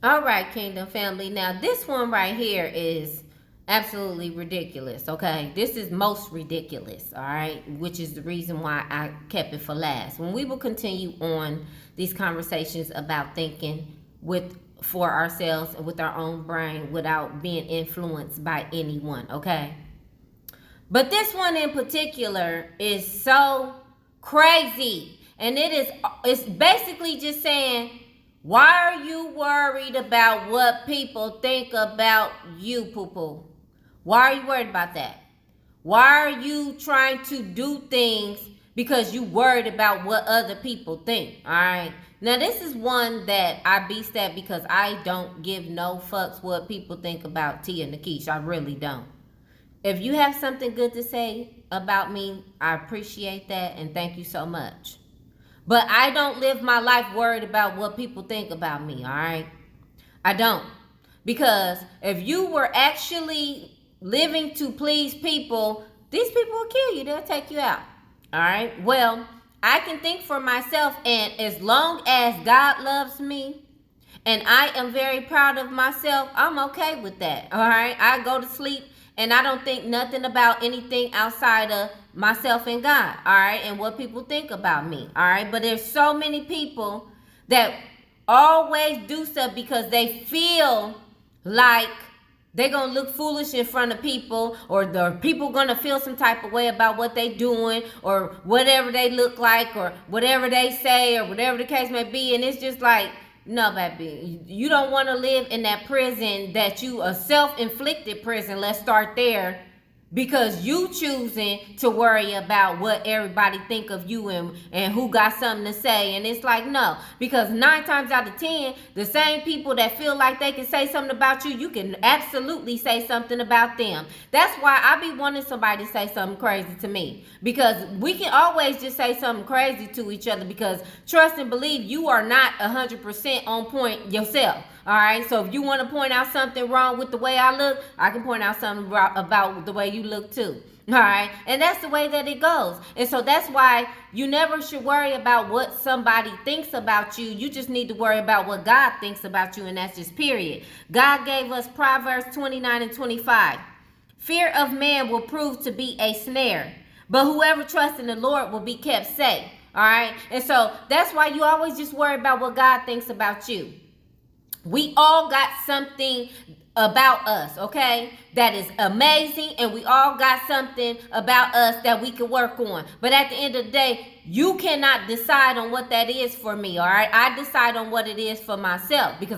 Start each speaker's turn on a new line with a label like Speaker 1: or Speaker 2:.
Speaker 1: All right, Kingdom family. Now, this one right here is absolutely ridiculous, okay? This is most ridiculous, all right? Which is the reason why I kept it for last. When we will continue on these conversations about thinking with for ourselves and with our own brain without being influenced by anyone, okay? But this one in particular is so crazy. And it's basically just saying, why are you worried about what people think about you, poo poo? Why are you worried about that? Why are you trying to do things because you worried about what other people think? All right. Now this is one that I beast at because I don't give no fucks what people think about Tia Nakeesh. I really don't. If you have something good to say about me, I appreciate that and thank you so much. But I don't live my life worried about what people think about me, all right? I don't. Because if you were actually living to please people, these people will kill you. They'll take you out. All right? Well, I can think for myself, and as long as God loves me and I am very proud of myself, I'm okay with that. All right? I go to sleep and I don't think nothing about anything outside of myself and God. All right? And what people think about me. All right? But there's so many people that always do stuff because they feel like they're gonna look foolish in front of people, or the people gonna feel some type of way about what they doing, or whatever they look like, or whatever they say, or whatever the case may be. And it's just like, no, baby, you don't want to live in that prison that you a self-inflicted prison. Let's start there, because you choosing to worry about what everybody think of you and who got something to say. And it's like, no, because 9 times out of 10, the same people that feel like they can say something about you, you can absolutely say something about them. That's why I be wanting somebody to say something crazy to me, because we can always just say something crazy to each other, because trust and believe, you are not 100% on point yourself. All right, so if you want to point out something wrong with the way I look, I can point out something about the way you look too. All right, and that's the way that it goes. And so that's why you never should worry about what somebody thinks about you. You just need to worry about what God thinks about you, and that's just period. God gave us Proverbs 29 and 25. Fear of man will prove to be a snare, but whoever trusts in the Lord will be kept safe. All right, and so that's why you always just worry about what God thinks about you. We all got something about us, okay, that is amazing, and we all got something about us that we can work on. But at the end of the day, you cannot decide on what that is for me, all right? I decide on what it is for myself, because